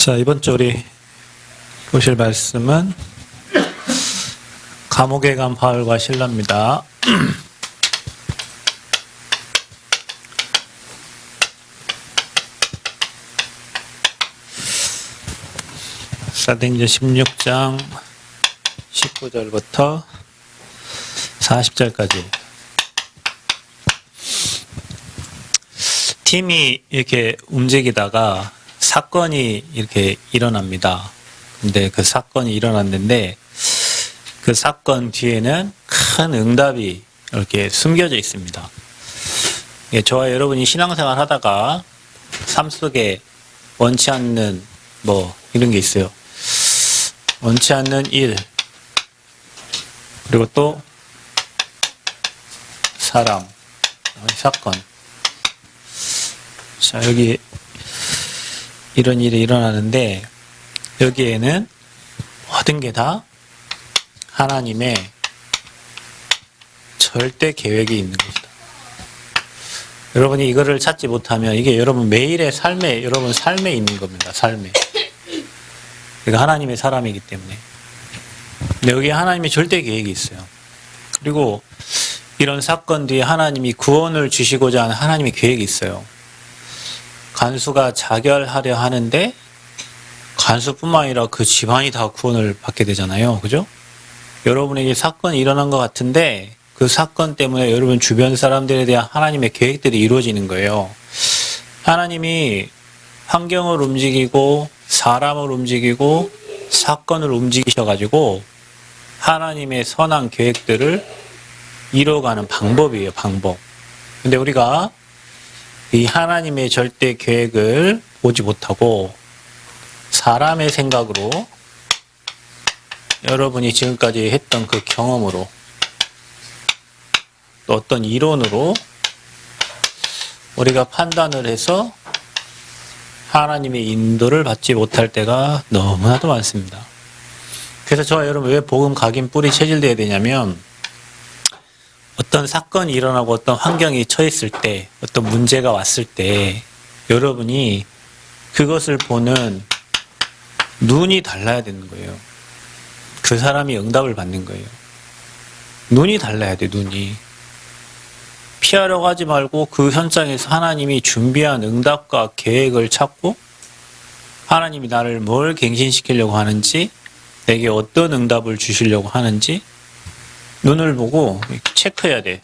자, 이번 주 우리 보실 말씀은 감옥에 간 바울과 실라입니다. 사도행전 16장 19절부터 40절까지 팀이 이렇게 움직이다가 사건이 이렇게 일어납니다. 근데 그 사건이 일어났는데 그 사건 뒤에는 큰 응답이 이렇게 숨겨져 있습니다. 저와 여러분이 신앙생활 하다가 삶 속에 원치 않는 이런 게 있어요. 원치 않는 일, 그리고 또 사람, 사건. 자, 여기 이런 일이 일어나는데 여기에는 모든 게 다 하나님의 절대 계획이 있는 것이다. 여러분이 이거를 찾지 못하면 이게 여러분 매일의 삶에, 여러분 삶에 있는 겁니다. 삶에. 그러니까 하나님의 사람이기 때문에. 근데 여기에 하나님의 절대 계획이 있어요. 그리고 이런 사건 뒤에 하나님이 구원을 주시고자 하는 하나님의 계획이 있어요. 간수가 자결하려 하는데 간수뿐만 아니라 그 집안이 다 구원을 받게 되잖아요. 그죠? 여러분에게 사건이 일어난 것 같은데 그 사건 때문에 여러분 주변 사람들에 대한 하나님의 계획들이 이루어지는 거예요. 하나님이 환경을 움직이고 사람을 움직이고 사건을 움직이셔가지고 하나님의 선한 계획들을 이뤄가는 방법이에요. 방법. 근데 우리가 이 하나님의 절대 계획을 보지 못하고 사람의 생각으로 여러분이 지금까지 했던 그 경험으로 또 어떤 이론으로 우리가 판단을 해서 하나님의 인도를 받지 못할 때가 너무나도 많습니다. 그래서 저와 여러분 왜 복음 각인 뿔이 체질돼야 되냐면 어떤 사건이 일어나고 어떤 환경이 처했을 때 어떤 문제가 왔을 때 여러분이 그것을 보는 눈이 달라야 되는 거예요. 그 사람이 응답을 받는 거예요. 눈이 달라야 돼. 눈이. 피하려고 하지 말고 그 현장에서 하나님이 준비한 응답과 계획을 찾고 하나님이 나를 뭘 갱신시키려고 하는지 내게 어떤 응답을 주시려고 하는지 눈을 보고 체크해야 돼.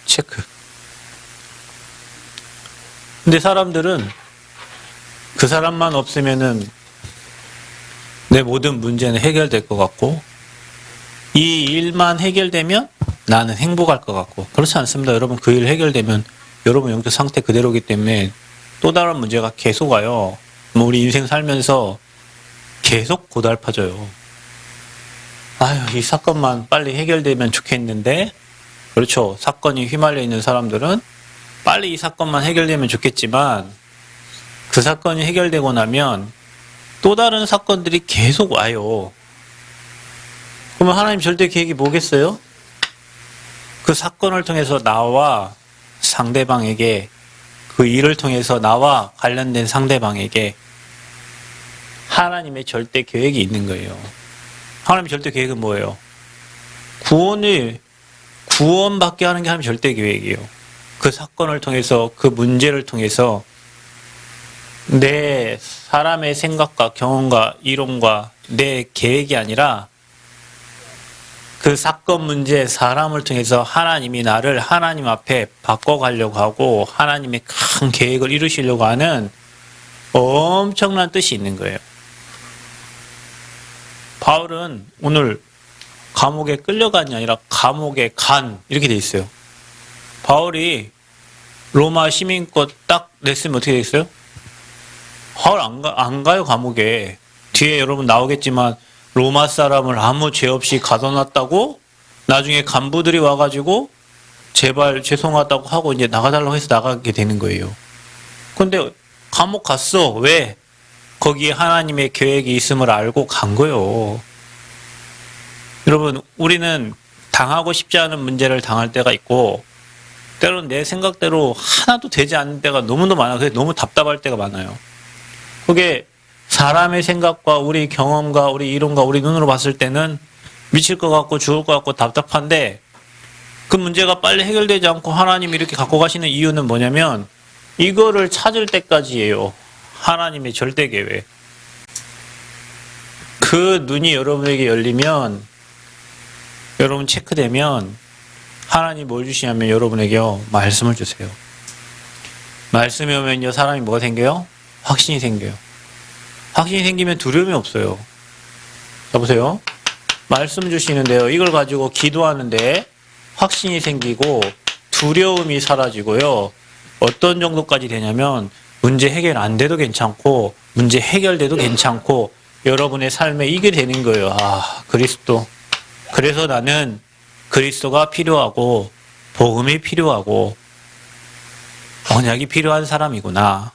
체크. 근데 사람들은 그 사람만 없으면은 내 모든 문제는 해결될 것 같고 이 일만 해결되면 나는 행복할 것 같고 그렇지 않습니다. 여러분 그 일 해결되면 여러분 영적 상태 그대로기 때문에 또 다른 문제가 계속 와요. 우리 인생 살면서 계속 고달파져요. 아유, 이 사건만 빨리 해결되면 좋겠는데, 그렇죠. 사건이 휘말려 있는 사람들은 빨리 이 사건만 해결되면 좋겠지만, 그 사건이 해결되고 나면 또 다른 사건들이 계속 와요. 그러면 하나님 절대 계획이 뭐겠어요? 그 사건을 통해서 나와 상대방에게, 그 일을 통해서 나와 관련된 상대방에게 하나님의 절대 계획이 있는 거예요. 하나님의 절대 계획은 뭐예요? 구원받게 하는 게 하나님의 절대 계획이에요. 그 사건을 통해서, 그 문제를 통해서 내 사람의 생각과 경험과 이론과 내 계획이 아니라 그 사건 문제, 사람을 통해서 하나님이 나를 하나님 앞에 바꿔가려고 하고 하나님의 큰 계획을 이루시려고 하는 엄청난 뜻이 있는 거예요. 바울은 오늘 감옥에 끌려간이 아니라 감옥에 간 이렇게 돼 있어요. 바울이 로마 시민권 딱 냈으면 어떻게 돼 있어요? 바울 안 가요 감옥에. 뒤에 여러분 나오겠지만 로마 사람을 아무 죄 없이 가둬놨다고 나중에 간부들이 와가지고 제발 죄송하다고 하고 이제 나가달라고 해서 나가게 되는 거예요. 근데 감옥 갔어. 왜? 거기에 하나님의 계획이 있음을 알고 간 거예요. 여러분, 우리는 당하고 싶지 않은 문제를 당할 때가 있고 때로는 내 생각대로 하나도 되지 않는 때가 너무너무 많아요. 그래서 너무 답답할 때가 많아요. 그게 사람의 생각과 우리 경험과 우리 이론과 우리 눈으로 봤을 때는 미칠 것 같고 죽을 것 같고 답답한데 그 문제가 빨리 해결되지 않고 하나님이 이렇게 갖고 가시는 이유는 뭐냐면 이거를 찾을 때까지예요. 하나님의 절대 계획. 그 눈이 여러분에게 열리면 여러분 체크되면 하나님이 뭘 주시냐면 여러분에게요. 말씀을 주세요. 말씀이 오면요. 사람이 뭐가 생겨요? 확신이 생겨요. 확신이 생기면 두려움이 없어요. 여보세요? 말씀 주시는데요. 이걸 가지고 기도하는데 확신이 생기고 두려움이 사라지고요. 어떤 정도까지 되냐면 문제 해결 안 돼도 괜찮고 문제 해결돼도 괜찮고 여러분의 삶에 이게 되는 거예요. 아, 그리스도. 그래서 나는 그리스도가 필요하고 복음이 필요하고 언약이 필요한 사람이구나.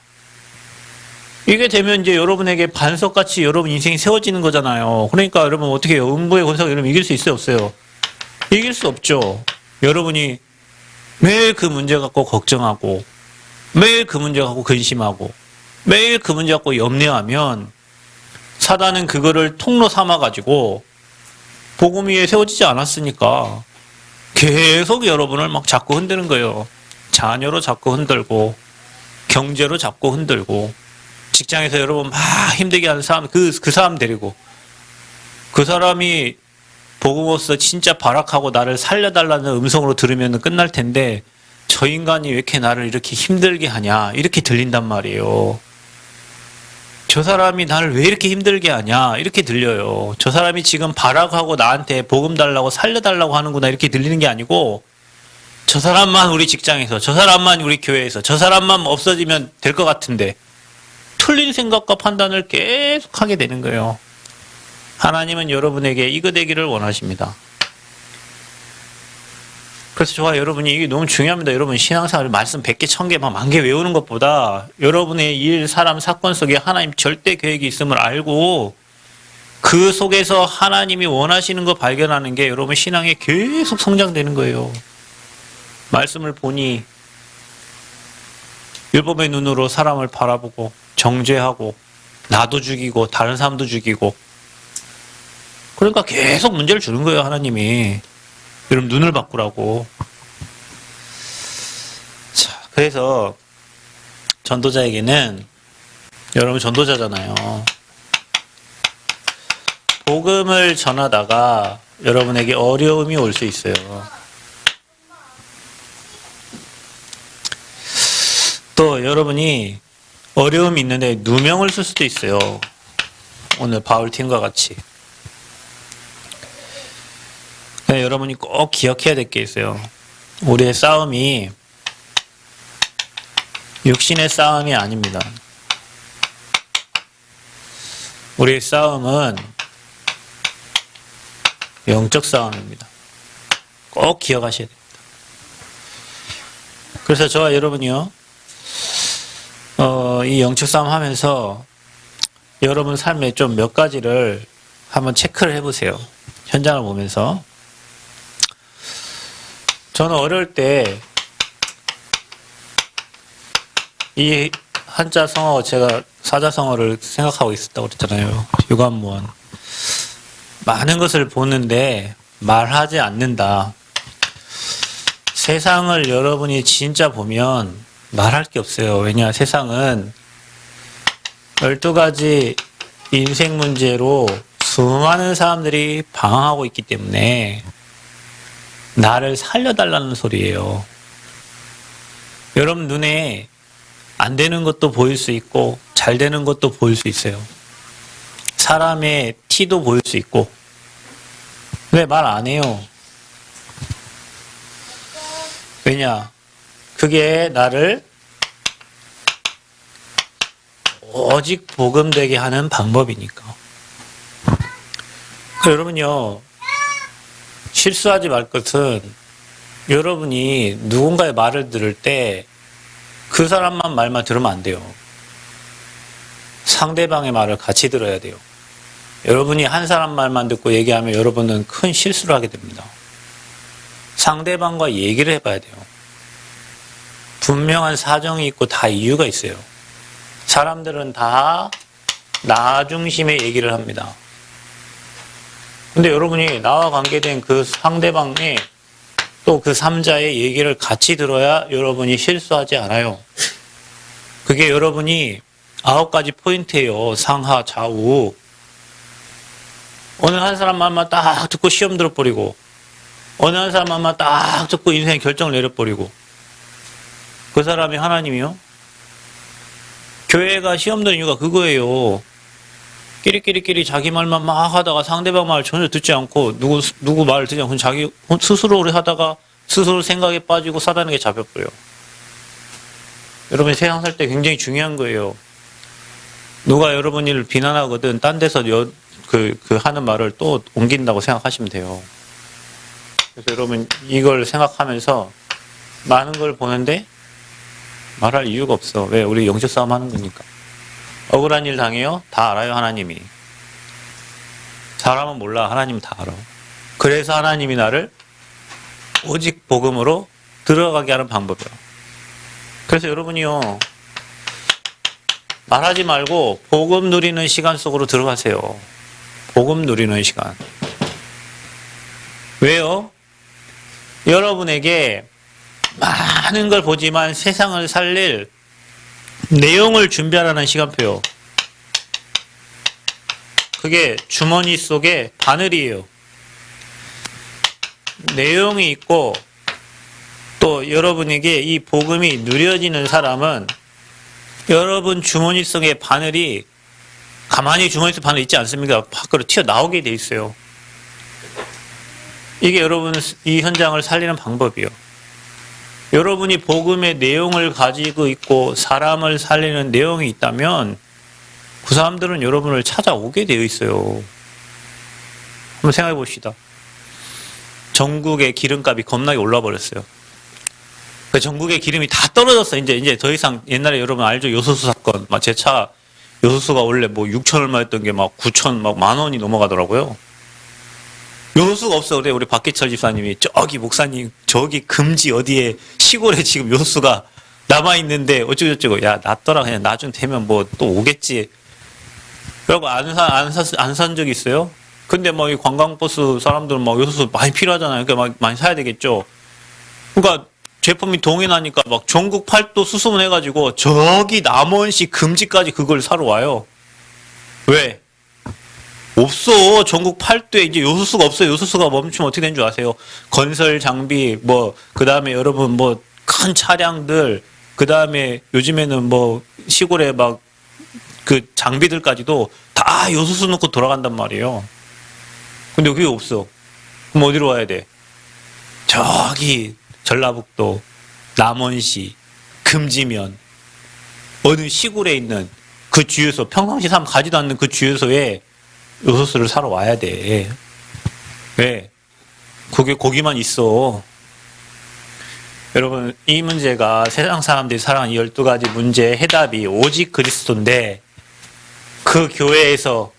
이게 되면 이제 여러분에게 반석같이 여러분 인생이 세워지는 거잖아요. 그러니까 여러분 어떻게 해요? 음부의 권세가 여러분 이길 수 있어요? 없어요? 이길 수 없죠. 여러분이 매일 그 문제 갖고 걱정하고 매일 그 문제 갖고 근심하고 매일 그 문제 갖고 염려하면 사단은 그거를 통로 삼아가지고 복음 위에 세워지지 않았으니까 계속 여러분을 막 자꾸 흔드는 거예요. 자녀로 자꾸 흔들고 경제로 자꾸 흔들고 직장에서 여러분 막 힘들게 하는 사람 그 사람 데리고 그 사람이 복음으로서 진짜 발악하고 나를 살려달라는 음성으로 들으면 끝날 텐데 저 인간이 왜 이렇게 나를 이렇게 힘들게 하냐 이렇게 들린단 말이에요. 저 사람이 나를 왜 이렇게 힘들게 하냐 이렇게 들려요. 저 사람이 지금 발악하고 나한테 복음 달라고 살려달라고 하는구나 이렇게 들리는 게 아니고 저 사람만 우리 직장에서 저 사람만 우리 교회에서 저 사람만 없어지면 될 것 같은데 틀린 생각과 판단을 계속 하게 되는 거예요. 하나님은 여러분에게 이거 되기를 원하십니다. 그래서 저와 여러분이 이게 너무 중요합니다. 여러분 신앙생활 말씀 100개, 1000개, 막 1000개 외우는 것보다 여러분의 일, 사람, 사건 속에 하나님 절대 계획이 있음을 알고 그 속에서 하나님이 원하시는 거 발견하는 게 여러분 신앙에 계속 성장되는 거예요. 말씀을 보니 율법의 눈으로 사람을 바라보고 정죄하고 나도 죽이고 다른 사람도 죽이고 그러니까 계속 문제를 주는 거예요. 하나님이. 여러분 눈을 바꾸라고. 자, 그래서 전도자에게는 여러분 전도자잖아요. 복음을 전하다가 여러분에게 어려움이 올 수 있어요. 또 여러분이 어려움이 있는데 누명을 쓸 수도 있어요. 오늘 바울팀과 같이. 네, 여러분이 꼭 기억해야 될 게 있어요. 우리의 싸움이 육신의 싸움이 아닙니다. 우리의 싸움은 영적 싸움입니다. 꼭 기억하셔야 됩니다. 그래서 저와 여러분이요, 이 영적 싸움 하면서 여러분 삶에 좀 몇 가지를 한번 체크를 해보세요. 현장을 보면서. 저는 어릴 때 이 한자 성어 제가 사자성어를 생각하고 있었다고 그랬잖아요. 유관무원. 많은 것을 보는데 말하지 않는다. 세상을 여러분이 진짜 보면 말할 게 없어요. 왜냐 세상은 12가지 인생 문제로 수많은 사람들이 방황하고 있기 때문에 나를 살려달라는 소리예요. 여러분 눈에 안 되는 것도 보일 수 있고 잘 되는 것도 보일 수 있어요. 사람의 티도 보일 수 있고. 왜 말 안 해요? 왜냐? 그게 나를 오직 복음되게 하는 방법이니까. 여러분요, 실수하지 말 것은 여러분이 누군가의 말을 들을 때 그 사람만 말만 들으면 안 돼요. 상대방의 말을 같이 들어야 돼요. 여러분이 한 사람 말만 듣고 얘기하면 여러분은 큰 실수를 하게 됩니다. 상대방과 얘기를 해봐야 돼요. 분명한 사정이 있고 다 이유가 있어요. 사람들은 다 나 중심의 얘기를 합니다. 근데 여러분이 나와 관계된 그 상대방의 또 그 3자의 얘기를 같이 들어야 여러분이 실수하지 않아요. 그게 여러분이 9가지 포인트예요. 상하, 좌우. 어느 한 사람만 딱 듣고 시험 들어버리고, 어느 한 사람만 딱 듣고 인생의 결정을 내려버리고, 그 사람이 하나님이요? 교회가 시험 드는 이유가 그거예요. 끼리끼리 자기 말만 막 하다가 상대방 말 전혀 듣지 않고, 누구 말을 듣지 않고 자기 스스로 하다가 스스로 생각에 빠지고 사단에게 잡혀버려요. 여러분이 세상 살 때 굉장히 중요한 거예요. 누가 여러분을 비난하거든 딴 데서 하는 말을 또 옮긴다고 생각하시면 돼요. 그래서 여러분 이걸 생각하면서 많은 걸 보는데 말할 이유가 없어. 왜? 우리 영적 싸움 하는 거니까. 억울한 일 당해요? 다 알아요, 하나님이. 사람은 몰라, 하나님은 다 알아. 그래서 하나님이 나를 오직 복음으로 들어가게 하는 방법이에요. 그래서 여러분이요, 말하지 말고 복음 누리는 시간 속으로 들어가세요. 복음 누리는 시간. 왜요? 여러분에게 많은 걸 보지만 세상을 살릴 내용을 준비하라는 시간표요. 그게 주머니 속에 바늘이에요. 내용이 있고 또 여러분에게 이 복음이 누려지는 사람은 여러분 주머니 속에 바늘이 가만히 주머니 속에 바늘 있지 않습니까? 밖으로 튀어나오게 돼 있어요. 이게 여러분 이 현장을 살리는 방법이에요. 여러분이 복음의 내용을 가지고 있고 사람을 살리는 내용이 있다면 그 사람들은 여러분을 찾아오게 되어 있어요. 한번 생각해 봅시다. 전국의 기름값이 겁나게 올라 버렸어요. 그 전국의 기름이 다 떨어졌어. 이제 더 이상 옛날에 여러분 알죠? 요소수 사건. 막 제 차 요소수가 원래 뭐 6천 얼마였던 게 막 9천 막 만 원이 넘어가더라고요. 요소수가 없어. 그래 우리 박기철 집사님이 저기 목사님 저기 금지 어디에 시골에 지금 요소수가 남아 있는데 어쩌고저쩌고 야 놨더라 그냥 나중 되면 뭐 또 오겠지. 그리고 안 산 적 있어요? 근데 뭐 이 관광버스 사람들은 막 요소수 많이 필요하잖아요. 그러니까 막 많이 사야 되겠죠. 그러니까 제품이 동해나니까 막 전국 팔도 수소문해가지고 저기 남원시 금지까지 그걸 사러 와요. 왜? 없어. 전국 팔도에 이제 요소수가 없어요. 요소수가 멈추면 어떻게 되는 줄 아세요? 건설 장비, 그 다음에 여러분 큰 차량들, 그 다음에 요즘에는 시골에 막 그 장비들까지도 다 요소수 넣고 돌아간단 말이에요. 근데 그게 없어. 그럼 어디로 와야 돼? 저기 전라북도, 남원시, 금지면, 어느 시골에 있는 그 주유소, 평상시 사람 가지도 않는 그 주유소에 요소수를 사러 와야 돼. 왜? 그게 거기만 있어. 여러분, 이 문제가 세상 사람들이 살아가는 12가지 문제의 해답이 오직 그리스도인데 그 교회에서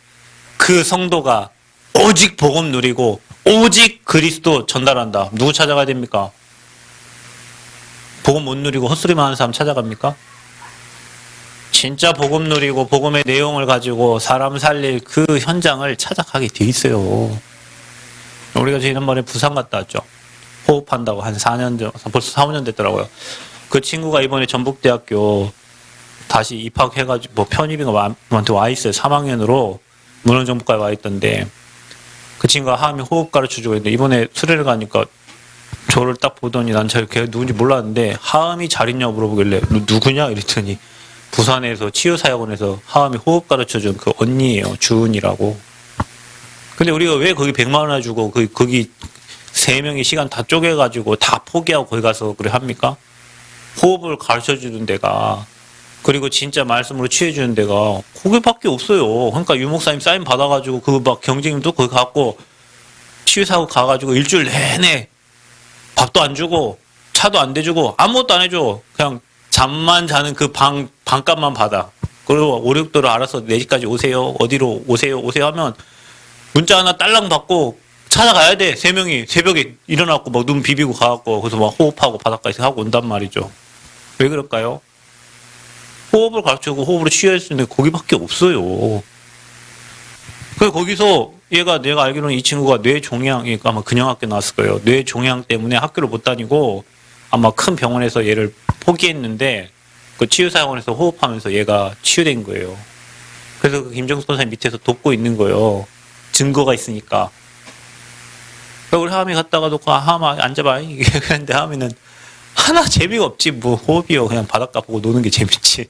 그 성도가 오직 복음 누리고 오직 그리스도 전달한다. 누구 찾아가야 됩니까? 복음 못 누리고 헛소리만 하는 사람 찾아갑니까? 진짜 복음 누리고 복음의 내용을 가지고 사람 살릴 그 현장을 찾아가게 돼 있어요. 우리가 지난번에 부산 갔다 왔죠. 호흡한다고 한 4년 전, 벌써 4, 5년 됐더라고요. 그 친구가 이번에 전북대학교 다시 입학해가지고 편입인가 한테 와 있어요. 3학년으로 문헌정보과에 와 있던데 그 친구가 하암이 호흡 가르쳐주고 있는데 이번에 수련을 가니까 저를 딱 보더니 난 걔가 누군지 몰랐는데 하암이 잘 있냐고 물어보길래 누구냐 이랬더니 부산에서 치유사역원에서 하암이 호흡 가르쳐준 그 언니예요. 주은이라고. 근데 우리가 왜 거기 100만 원 주고 거기 3명이 시간 다 쪼개가지고 다 포기하고 거기 가서 그래 합니까? 호흡을 가르쳐주는 데가 그리고 진짜 말씀으로 취해주는 데가 거기밖에 없어요. 그러니까 유목사님 사인 받아가지고 그 막 경쟁님도 거기 갖고 치유사고 가가지고 일주일 내내 밥도 안 주고 차도 안 대주고 아무것도 안 해줘. 그냥 잠만 자는 그 방값만 받아. 그리고 5, 6도로 알아서 내 집까지 오세요. 어디로 오세요 하면 문자 하나 딸랑 받고 찾아가야 돼. 3명이 새벽에 일어나고 막 눈 비비고 가갖고 그래서 막 호흡하고 바닷가에서 하고 온단 말이죠. 왜 그럴까요? 호흡을 가르쳐주고 호흡으로 취할 수 있는 거기밖에 없어요. 그 거기서 내가 알기로는 이 친구가 뇌종양, 그러니까 아마 근영학교 나왔을 거예요. 뇌종양 때문에 학교를 못 다니고 아마 큰 병원에서 얘를 포기했는데 그 치유사원에서 호흡하면서 얘가 치유된 거예요. 그래서 그 김정수 선생님 밑에서 돕고 있는 거예요. 증거가 있으니까. 우리 하함이 갔다가 놓고 하함아 앉아봐. 그런데 하함이는 하나 재미가 없지. 뭐 호흡이요. 그냥 바닷가 보고 노는 게 재밌지.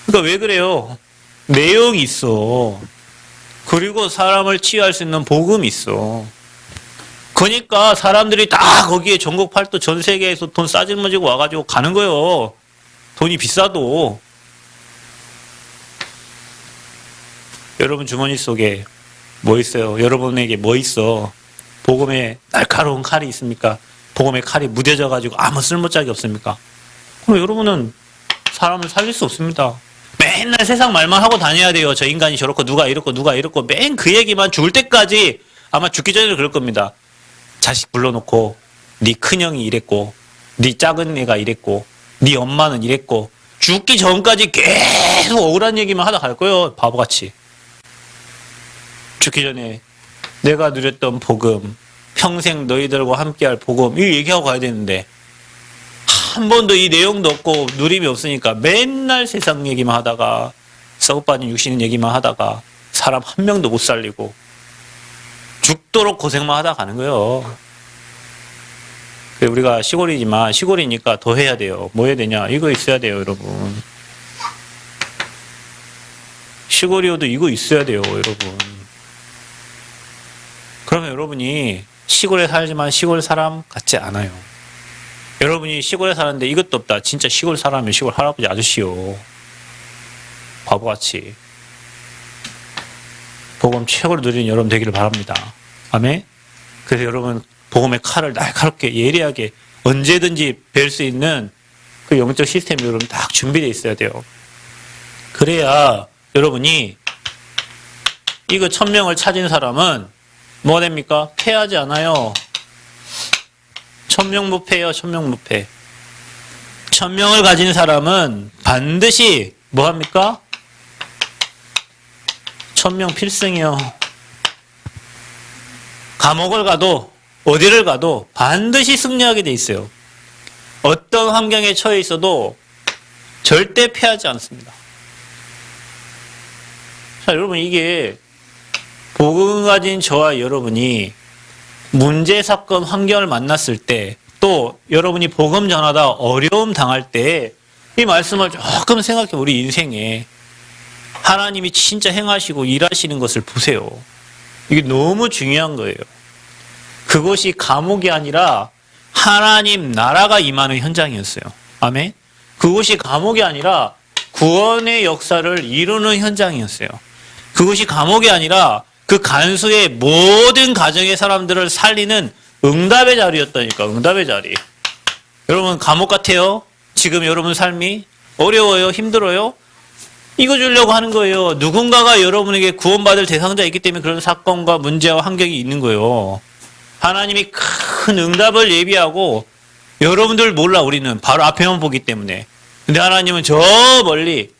그러니까 왜 그래요? 내용이 있어. 그리고 사람을 치유할 수 있는 복음이 있어. 그러니까 사람들이 다 거기에 전국 팔도 전 세계에서 돈 싸질머지고 와가지고 가는 거예요. 돈이 비싸도. 여러분 주머니 속에 뭐 있어요? 여러분에게 뭐 있어? 복음의 날카로운 칼이 있습니까? 복음의 칼이 무뎌져가지고 아무 쓸모짝이 없습니까? 그럼 여러분은 사람을 살릴 수 없습니다. 맨날 세상 말만 하고 다녀야 돼요. 저 인간이 저렇고 누가 이렇고 누가 이렇고 맨 그 얘기만 죽을 때까지 아마 죽기 전에도 그럴 겁니다. 자식 불러놓고 네 큰형이 이랬고 네 작은 애가 이랬고 네 엄마는 이랬고 죽기 전까지 계속 억울한 얘기만 하다 갈 거예요. 바보같이. 죽기 전에 내가 누렸던 복음, 평생 너희들과 함께할 복음 이거 얘기하고 가야 되는데 한 번도 이 내용도 없고 누림이 없으니까 맨날 세상 얘기만 하다가 썩어빠진 육신 얘기만 하다가 사람 한 명도 못 살리고 죽도록 고생만 하다 가는 거예요. 우리가 시골이지만 시골이니까 더 해야 돼요. 뭐 해야 되냐? 이거 있어야 돼요, 여러분. 시골이어도 이거 있어야 돼요, 여러분. 그러면 여러분이 시골에 살지만 시골 사람 같지 않아요. 여러분이 시골에 사는데 이것도 없다. 진짜 시골 사람이면 시골 할아버지 아저씨요. 바보같이. 복음 최고로 누리는 여러분 되기를 바랍니다. 아멘? 그래서 여러분 복음의 칼을 날카롭게 예리하게 언제든지 뵐 수 있는 그 영적 시스템이 여러분 딱 준비되어 있어야 돼요. 그래야 여러분이 이거 1000명을 찾은 사람은 뭐가 됩니까? 패하지 않아요. 1000명 못 패요. 1000명 못 패. 1000명을 가진 사람은 반드시 뭐 합니까? 1000명 필승이요. 감옥을 가도 어디를 가도 반드시 승리하게 돼 있어요. 어떤 환경에 처해 있어도 절대 패하지 않습니다. 자, 여러분 이게 복음 가진 저와 여러분이 문제, 사건, 환경을 만났을 때 또 여러분이 복음 전하다 어려움 당할 때 이 말씀을 조금 생각해 우리 인생에 하나님이 진짜 행하시고 일하시는 것을 보세요. 이게 너무 중요한 거예요. 그것이 감옥이 아니라 하나님 나라가 임하는 현장이었어요. 아멘. 그것이 감옥이 아니라 구원의 역사를 이루는 현장이었어요. 그것이 감옥이 아니라 그 간수의 모든 가정의 사람들을 살리는 응답의 자리였다니까. 응답의 자리. 여러분 감옥 같아요? 지금 여러분 삶이 어려워요? 힘들어요? 이거 주려고 하는 거예요. 누군가가 여러분에게 구원받을 대상자이기 때문에 그런 사건과 문제와 환경이 있는 거예요. 하나님이 큰 응답을 예비하고 여러분들 몰라. 우리는 바로 앞에만 보기 때문에. 근데 하나님은 저 멀리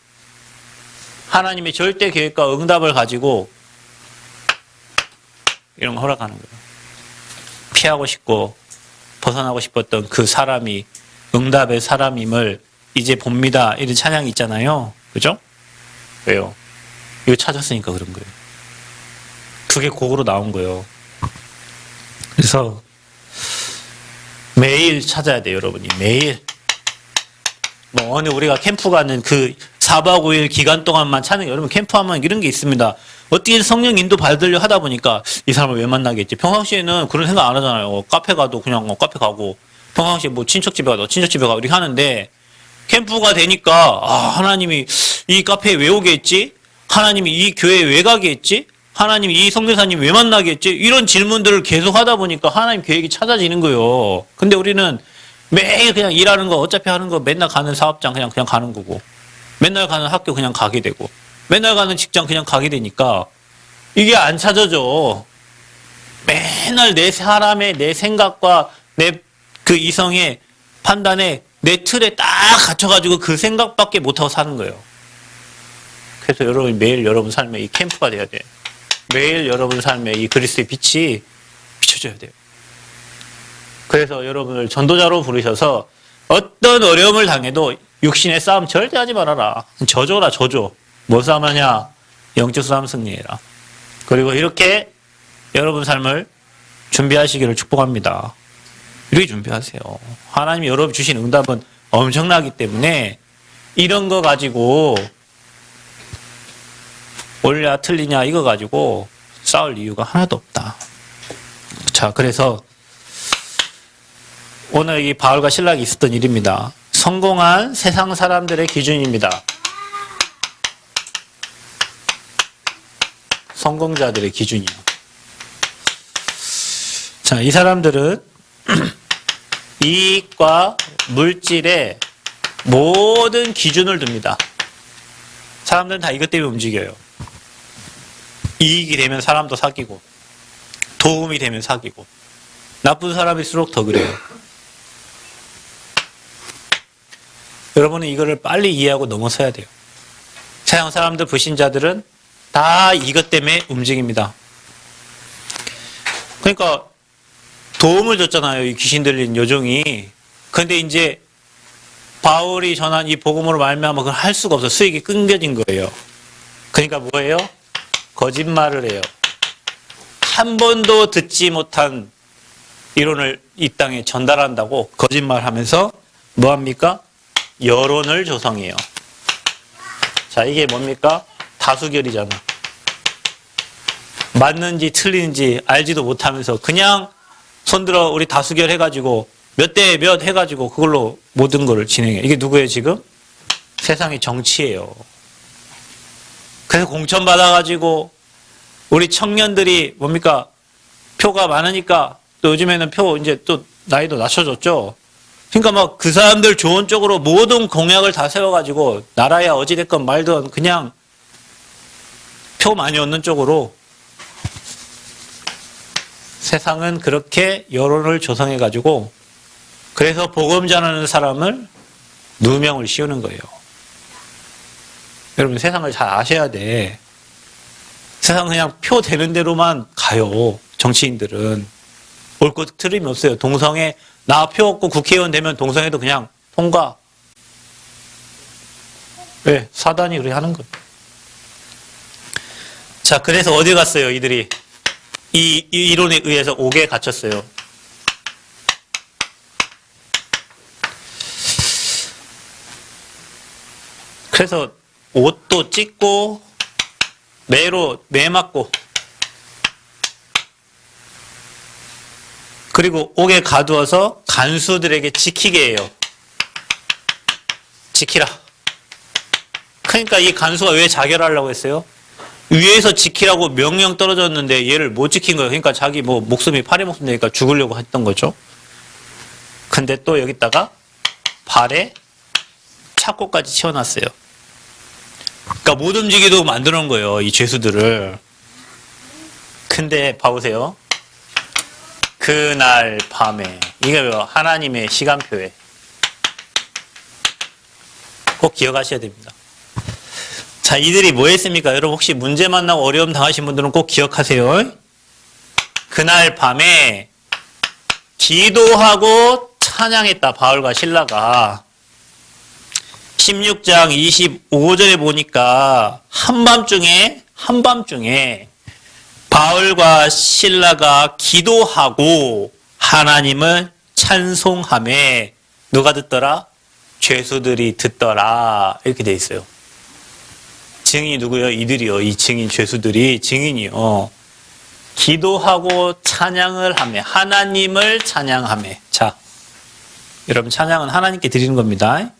하나님의 절대 계획과 응답을 가지고 이런 거 허락하는 거예요. 피하고 싶고 벗어나고 싶었던 그 사람이 응답의 사람임을 이제 봅니다. 이런 찬양이 있잖아요. 그죠? 왜요? 이거 찾았으니까 그런 거예요. 그게 곡으로 나온 거예요. 그래서 매일 찾아야 돼요, 여러분이. 매일. 뭐 어느 우리가 캠프 가는 그 4박 5일 기간 동안만 찾는 여러분 캠프하면 이런 게 있습니다. 어떻게 성령 인도 받으려 하다 보니까 이 사람을 왜 만나겠지? 평상시에는 그런 생각 안 하잖아요. 카페 가도 그냥 카페 가고 평상시에 뭐 친척집에 가도 친척집에 가고 이렇게 하는데 캠프가 되니까 하나님이 이 카페에 왜 오게 했지? 하나님이 이 교회에 왜 가게 했지? 하나님이 이 성대사님 왜 만나게 했지? 이런 질문들을 계속 하다 보니까 하나님 계획이 찾아지는 거예요. 근데 우리는 매일 그냥 일하는 거 어차피 하는 거 맨날 가는 사업장 그냥 가는 거고 맨날 가는 학교 그냥 가게 되고 맨날 가는 직장 그냥 가게 되니까 이게 안 찾아져. 맨날 내 사람의 내 생각과 내 그 이성의 판단에 내 틀에 딱 갇혀가지고 그 생각밖에 못하고 사는 거예요. 그래서 여러분 매일 여러분 삶에 이 캠프가 돼야 돼요. 매일 여러분 삶에 이 그리스도의 빛이 비춰져야 돼요. 그래서 여러분을 전도자로 부르셔서 어떤 어려움을 당해도 육신의 싸움 절대 하지 말아라. 저조라 저조. 뭐 싸움하냐? 영적 싸움 승리해라. 그리고 이렇게 여러분 삶을 준비하시기를 축복합니다. 이렇게 준비하세요. 하나님이 여러분 주신 응답은 엄청나기 때문에 이런 거 가지고 옳냐 틀리냐 이거 가지고 싸울 이유가 하나도 없다. 자, 그래서 오늘 이 바울과 실락이 있었던 일입니다. 성공한 세상 사람들의 기준입니다. 성공자들의 기준이요. 자, 이 사람들은 이익과 물질의 모든 기준을 둡니다. 사람들은 다 이것 때문에 움직여요. 이익이 되면 사람도 사귀고, 도움이 되면 사귀고, 나쁜 사람일수록 더 그래요. 여러분은 이거를 빨리 이해하고 넘어서야 돼요. 세상 사람들, 불신자들은 다 이것 때문에 움직입니다. 그러니까 도움을 줬잖아요. 이 귀신 들린 요정이. 근데 이제 바울이 전한 이 복음으로 말미암아 그걸 할 수가 없어. 수익이 끊겨진 거예요. 그러니까 뭐예요? 거짓말을 해요. 한 번도 듣지 못한 이론을 이 땅에 전달한다고 거짓말하면서 뭐합니까? 여론을 조성해요. 자, 이게 뭡니까? 다수결이잖아. 맞는지 틀리는지 알지도 못하면서 그냥 손들어 우리 다수결 해가지고 몇 대 몇 해가지고 그걸로 모든 거를 진행해. 이게 누구예요 지금? 세상의 정치예요. 그래서 공천 받아가지고 우리 청년들이 뭡니까? 표가 많으니까 또 요즘에는 표 이제 또 나이도 낮춰줬죠. 그러니까 막 그 사람들 좋은 쪽으로 모든 공약을 다 세워가지고 나라야 어찌됐건 말든 그냥 표 많이 얻는 쪽으로 세상은 그렇게 여론을 조성해가지고 그래서 복음 전하는 사람을 누명을 씌우는 거예요. 여러분 세상을 잘 아셔야 돼. 세상 그냥 표 되는 대로만 가요. 정치인들은. 옳고 틀림이 없어요. 동성애 나 표 얻고 국회의원 되면 동성애도 그냥 통과. 왜? 사단이 그렇게 하는 거예요. 자, 그래서 어디 갔어요 이들이? 이 이론에 의해서 옥에 갇혔어요. 그래서 옷도 찢고 매로 매 맞고 그리고 옥에 가두어서 간수들에게 지키게 해요. 지키라. 그러니까 이 간수가 왜 자결하려고 했어요? 위에서 지키라고 명령 떨어졌는데 얘를 못 지킨 거예요. 그러니까 자기 뭐 목숨이 파리 목숨 되니까 죽으려고 했던 거죠. 근데 또 여기다가 발에 착고까지 채워놨어요. 그러니까 못 움직이도록 만들어 놓은 거예요. 이 죄수들을. 근데 봐보세요. 그날 밤에 이게 하나님의 시간표에 꼭 기억하셔야 됩니다. 자, 이들이 뭐 했습니까? 여러분 혹시 문제 만나고 어려움 당하신 분들은 꼭 기억하세요. 그날 밤에 기도하고 찬양했다. 바울과 실라가 16장 25절에 보니까 한밤중에 바울과 실라가 기도하고 하나님을 찬송하매 누가 듣더라? 죄수들이 듣더라. 이렇게 돼 있어요. 증인이 누구요? 이들이요. 이 증인 죄수들이 증인이요. 기도하고 찬양을 하며 하나님을 찬양하며. 자, 여러분 찬양은 하나님께 드리는 겁니다.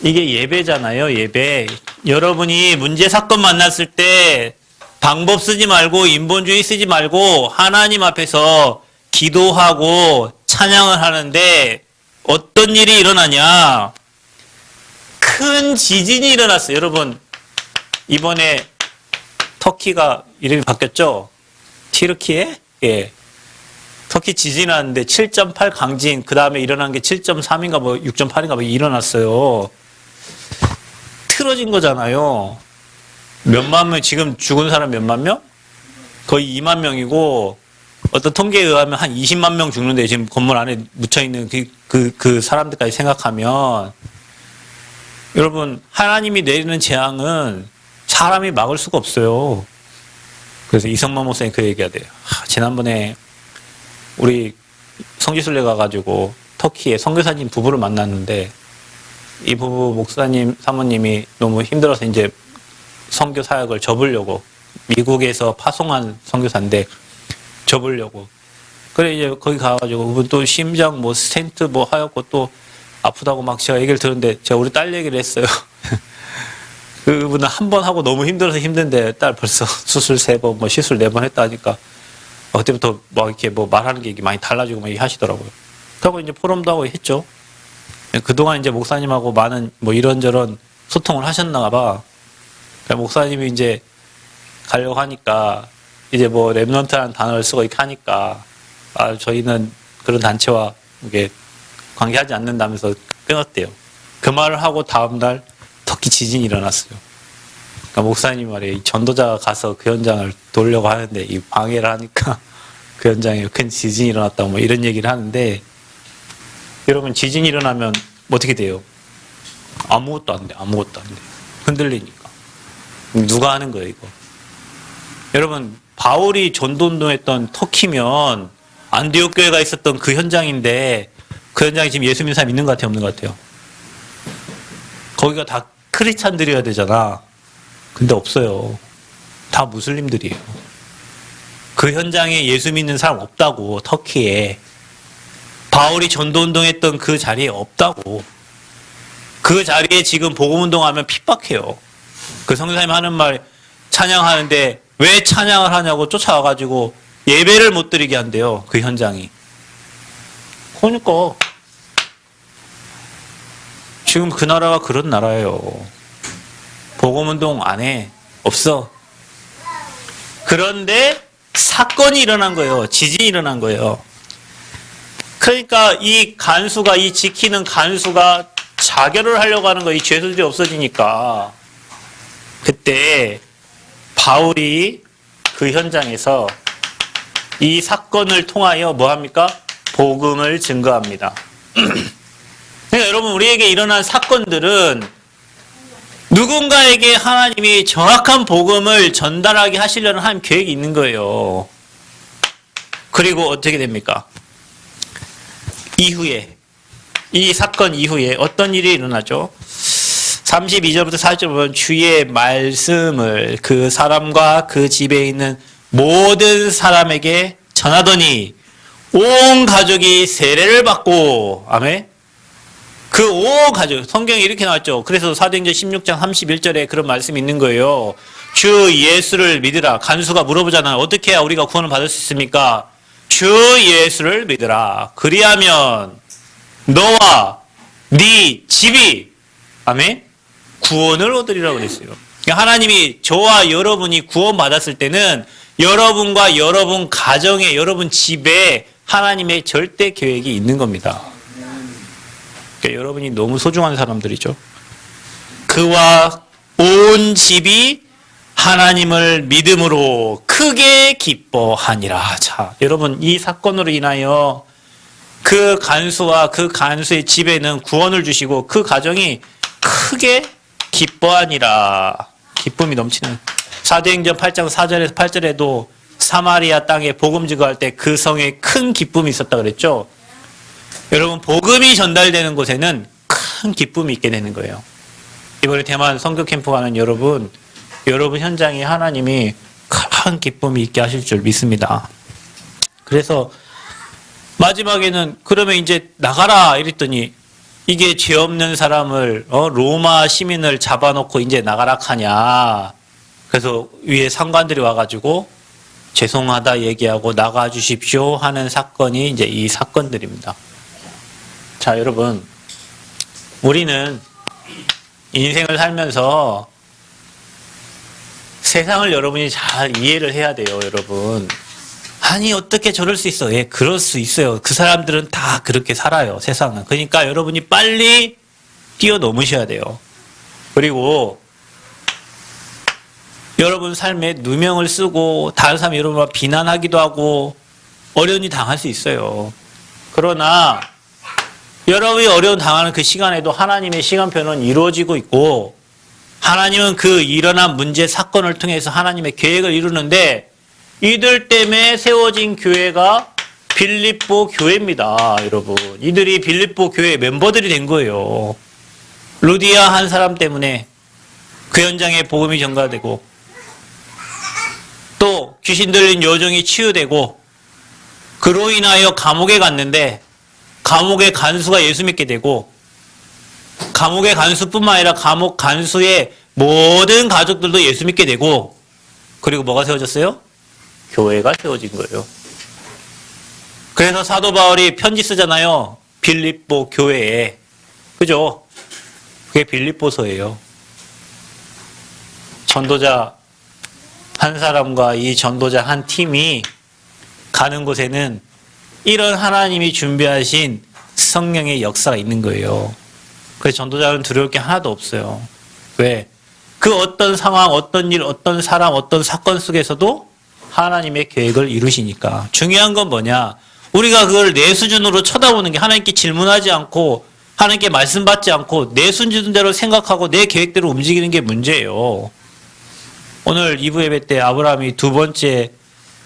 이게 예배잖아요. 예배. 여러분이 문제 사건 만났을 때 방법 쓰지 말고 인본주의 쓰지 말고 하나님 앞에서 기도하고 찬양을 하는데 어떤 일이 일어나냐? 큰 지진이 일어났어요. 여러분 이번에 터키가 이름이 바뀌었죠? 티르키에? 예. 터키 지진이 났는데 7.8 강진, 그 다음에 일어난 게 7.3인가 뭐 6.8인가 뭐 일어났어요. 틀어진 거잖아요. 몇만 명, 지금 죽은 사람 몇만 명? 거의 2만 명이고, 어떤 통계에 의하면 한 20만 명 죽는데 지금 건물 안에 묻혀있는 그 사람들까지 생각하면, 여러분, 하나님이 내리는 재앙은 사람이 막을 수가 없어요. 그래서 이성만 목사님 그 얘기하대요. 지난번에 우리 성지순례 가가지고 터키에 선교사님 부부를 만났는데, 이 부부 목사님, 사모님이 너무 힘들어서 이제 선교 사역을 접으려고, 미국에서 파송한 선교사인데 접으려고. 그래 이제 거기 가가지고 그분 또 심장 뭐 스텐트 뭐 하였고 또 아프다고 막 제가 얘기를 들었는데 제가 우리 딸 얘기를 했어요. 그분은 한 번 하고 너무 힘들어서 힘든데 딸 벌써 수술 3번 뭐 시술 4번 했다 하니까 그때부터 막 이렇게 뭐 말하는 게 많이 달라지고 막 하시더라고요. 그리고 이제 포럼도 하고 했죠. 그동안 이제 목사님하고 많은 뭐 이런저런 소통을 하셨나 봐. 목사님이 이제 가려고 하니까 이제 뭐 랩넌트라는 단어를 쓰고 이렇게 하니까 저희는 그런 단체와 이게 관계하지 않는다면서 끊었대요. 그 말을 하고 다음날 터키 지진이 일어났어요. 그러니까 목사님 말에 이 전도자가 가서 그 현장을 돌려고 하는데 이 방해를 하니까 그 현장에 큰 지진이 일어났다고 뭐 이런 얘기를 하는데, 여러분 지진이 일어나면 어떻게 돼요? 아무것도 안 돼. 아무것도 안 돼. 흔들리니까. 누가 하는 거예요 이거? 여러분 바울이 전도운동했던 터키면 안디옥 교회가 있었던 그 현장인데, 그 현장에 지금 예수 믿는 사람 있는 것 같아요? 없는 것 같아요? 거기가 다 크리스찬들이어야 되잖아. 근데 없어요. 다 무슬림들이에요. 그 현장에 예수 믿는 사람 없다고. 터키에 바울이 전도운동했던 그 자리에 없다고. 그 자리에 지금 복음운동하면 핍박해요. 그 성교사님 하는 말, 찬양하는데 왜 찬양을 하냐고 쫓아와가지고 예배를 못 드리게 한대요. 그 현장이. 그러니까 지금 그 나라가 그런 나라예요. 복음운동 안 해. 없어. 그런데 사건이 일어난 거예요. 지진이 일어난 거예요. 그러니까 이 간수가, 이 지키는 간수가 자결을 하려고 하는 거예요. 이 죄수들이 없어지니까. 그때 바울이 그 현장에서 이 사건을 통하여 뭐 합니까? 복음을 증거합니다. 그러니까 여러분 우리에게 일어난 사건들은 누군가에게 하나님이 정확한 복음을 전달하게 하시려는 하나님 계획이 있는 거예요. 그리고 어떻게 됩니까? 이후에, 이 사건 이후에 어떤 일이 일어나죠? 32절부터 40절 보면 주의 말씀을 그 사람과 그 집에 있는 모든 사람에게 전하더니 온 가족이 세례를 받고, 아멘? 그 온 가족, 성경에 이렇게 나왔죠. 그래서 사도행전 16장 31절에 그런 말씀이 있는 거예요. 주 예수를 믿으라. 간수가 물어보잖아요. 어떻게 해야 우리가 구원을 받을 수 있습니까? 주 예수를 믿으라. 그리하면 너와 네 집이, 아멘, 구원을 얻으리라고 그랬어요. 그러니까 하나님이 저와 여러분이 구원받았을 때는 여러분과 여러분 가정에, 여러분 집에 하나님의 절대 계획이 있는 겁니다. 그러니까 여러분이 너무 소중한 사람들이죠. 그와 온 집이 하나님을 믿음으로 크게 기뻐하니라. 자, 여러분 이 사건으로 인하여 그 간수와 그 간수의 집에는 구원을 주시고 그 가정이 크게 기뻐하니라. 기쁨이 넘치는. 사도행전 8장 4절에서 8절에도 사마리아 땅에 복음 증거할 때 그 성에 큰 기쁨이 있었다 그랬죠. 여러분 복음이 전달되는 곳에는 큰 기쁨이 있게 되는 거예요. 이번에 대만 선교 캠프 가는 여러분 현장에 하나님이 큰 기쁨이 있게 하실 줄 믿습니다. 그래서 마지막에는 그러면 이제 나가라 이랬더니 이게 죄 없는 사람을 로마 시민을 잡아놓고 이제 나가라 하냐. 그래서 위에 상관들이 와가지고 죄송하다 얘기하고 나가 주십시오 하는 사건이 이제 이 사건들입니다. 자, 여러분 우리는 인생을 살면서 세상을 여러분이 잘 이해를 해야 돼요, 여러분. 아니 어떻게 저럴 수 있어? 예, 그럴 수 있어요. 그 사람들은 다 그렇게 살아요, 세상은. 그러니까 여러분이 빨리 뛰어넘으셔야 돼요. 그리고 여러분 삶에 누명을 쓰고 다른 사람 여러분을 비난하기도 하고 어려운 일 당할 수 있어요. 그러나 여러분이 어려운 당하는 그 시간에도 하나님의 시간표는 이루어지고 있고 하나님은 그 일어난 문제 사건을 통해서 하나님의 계획을 이루는데 이들 때문에 세워진 교회가 빌립보 교회입니다. 여러분. 이들이 빌립보 교회 멤버들이 된 거예요. 루디아 한 사람 때문에 그 현장에 복음이 전가되고 또 귀신 들린 여종이 치유되고 그로 인하여 감옥에 갔는데 감옥의 간수가 예수 믿게 되고 감옥의 간수뿐만 아니라 감옥 간수의 모든 가족들도 예수 믿게 되고 그리고 뭐가 세워졌어요? 교회가 세워진 거예요. 그래서 사도 바울이 편지 쓰잖아요. 빌립보 교회에. 그죠? 그게 빌립보서예요. 전도자 한 사람과 이 전도자 한 팀이 가는 곳에는 이런 하나님이 준비하신 성령의 역사가 있는 거예요. 그래서 전도자는 두려울 게 하나도 없어요. 왜? 그 어떤 상황, 어떤 일, 어떤 사람, 어떤 사건 속에서도 하나님의 계획을 이루시니까. 중요한 건 뭐냐? 우리가 그걸 내 수준으로 쳐다보는 게 하나님께 질문하지 않고 하나님께 말씀받지 않고 내 수준대로 생각하고 내 계획대로 움직이는 게 문제예요. 오늘 2부 예배 때 아브라함이 두 번째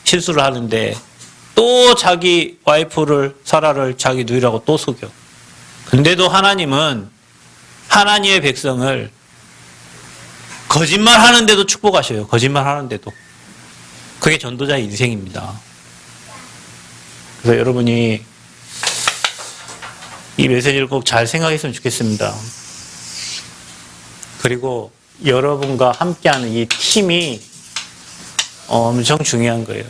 실수를 하는데 또 자기 와이프를 사라를 자기 누이라고 또 속여. 근데도 하나님은 하나님의 백성을 거짓말 하는데도 축복하셔요. 거짓말 하는데도. 그게 전도자의 인생입니다. 그래서 여러분이 이 메시지를 꼭 잘 생각했으면 좋겠습니다. 그리고 여러분과 함께하는 이 팀이 엄청 중요한 거예요.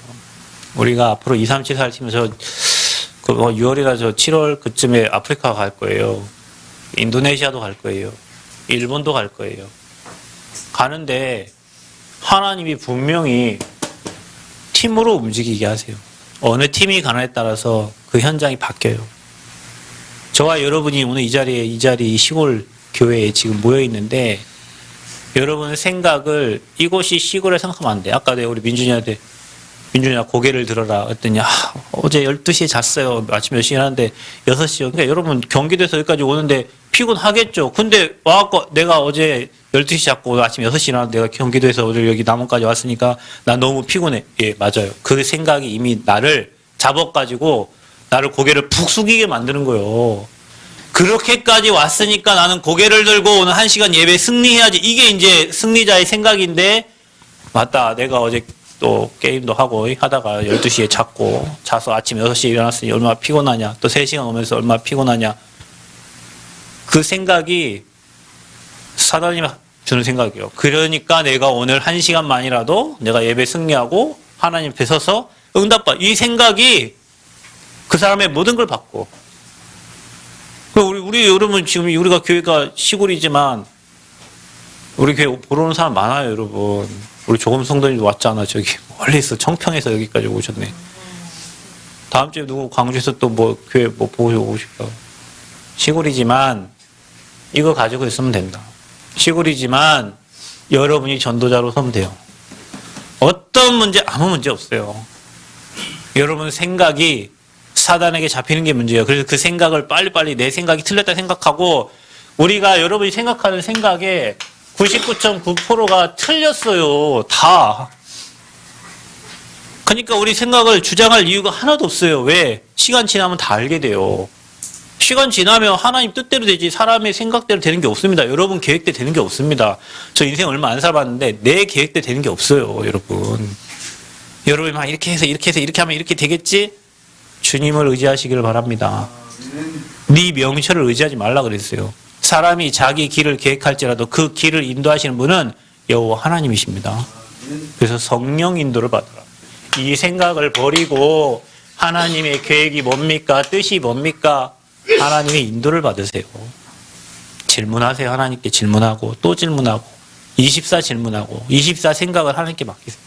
우리가 앞으로 2, 3, 7, 4 팀에서 6월이나 7월 그쯤에 아프리카 갈 거예요. 인도네시아도 갈 거예요. 일본도 갈 거예요. 가는데 하나님이 분명히 팀으로 움직이게 하세요. 어느 팀이 가느냐에 따라서 그 현장이 바뀌어요. 저와 여러분이 오늘 이 자리 시골 교회에 지금 모여 있는데 여러분 생각을 이곳이 시골에 생각하면 안 돼. 아까 내가 우리 민준이한테 민준이야 고개를 들어라 했더니 어제 12시에 잤어요. 아침 몇 시에 하는데 6시요. 그러니까 여러분 경기도에서 여기까지 오는데 피곤하겠죠. 근데 와갖고 내가 어제 12시 잤고 아침 6시 일어났는데 내가 경기도에서 오늘 여기 남원까지 왔으니까 난 너무 피곤해. 예, 맞아요. 그 생각이 이미 나를 잡아가지고 나를 고개를 푹 숙이게 만드는 거예요. 그렇게까지 왔으니까 나는 고개를 들고 오늘 1시간 예배 승리해야지. 이게 이제 승리자의 생각인데 맞다. 내가 어제 또 게임도 하고 하다가 12시에 자서 아침 6시에 일어났으니 얼마나 피곤하냐. 또 3시간 오면서 얼마나 피곤하냐. 그 생각이 사단이 주는 생각이에요. 그러니까 내가 오늘 1시간만이라도 내가 예배 승리하고 하나님 앞에 서서 응답받. 이 생각이 그 사람의 모든 걸 바꿔. 우리 여러분 지금 우리가 교회가 시골이지만 우리 교회 보러 오는 사람 많아요, 여러분. 우리 조금 성도님도 왔잖아. 저기 멀리서 청평에서 여기까지 오셨네. 다음 주에 누구 광주에서 또 교회 보고 오실까? 시골이지만 이거 가지고 있으면 된다. 시골이지만 여러분이 전도자로 서면 돼요. 어떤 문제 아무 문제 없어요. 여러분 생각이 사단에게 잡히는 게 문제예요. 그래서 그 생각을 빨리빨리 내 생각이 틀렸다 생각하고 우리가 여러분이 생각하는 생각에 99.9%가 틀렸어요. 다. 그러니까 우리 생각을 주장할 이유가 하나도 없어요. 왜? 시간 지나면 다 알게 돼요. 시간 지나면 하나님 뜻대로 되지 사람의 생각대로 되는 게 없습니다. 여러분 계획대로 되는 게 없습니다. 저 인생 얼마 안 살아봤는데 내 계획대로 되는 게 없어요. 여러분. 여러분이 막 이렇게 해서 이렇게 하면 이렇게 되겠지? 주님을 의지하시기를 바랍니다. 네 명철을 의지하지 말라 그랬어요. 사람이 자기 길을 계획할지라도 그 길을 인도하시는 분은 여호와 하나님이십니다. 그래서 성령 인도를 받으라. 이 생각을 버리고 하나님의 계획이 뭡니까? 뜻이 뭡니까? 하나님의 인도를 받으세요. 질문하세요. 하나님께 질문하고 또 질문하고 24 질문하고 24 생각을 하나님께 맡기세요.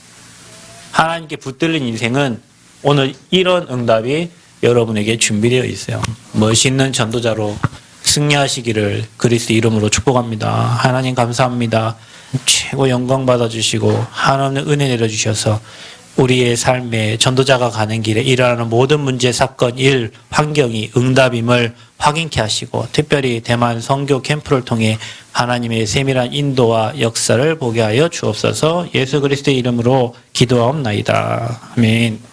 하나님께 붙들린 인생은 오늘 이런 응답이 여러분에게 준비되어 있어요. 멋있는 전도자로 승리하시기를 그리스도 이름으로 축복합니다. 하나님 감사합니다. 최고 영광 받아주시고 한없는 은혜 내려주셔서 우리의 삶에 전도자가 가는 길에 일어나는 모든 문제, 사건, 일, 환경이 응답임을 확인케 하시고 특별히 대만 선교 캠프를 통해 하나님의 세밀한 인도와 역사를 보게 하여 주옵소서. 예수 그리스도의 이름으로 기도하옵나이다. 아멘.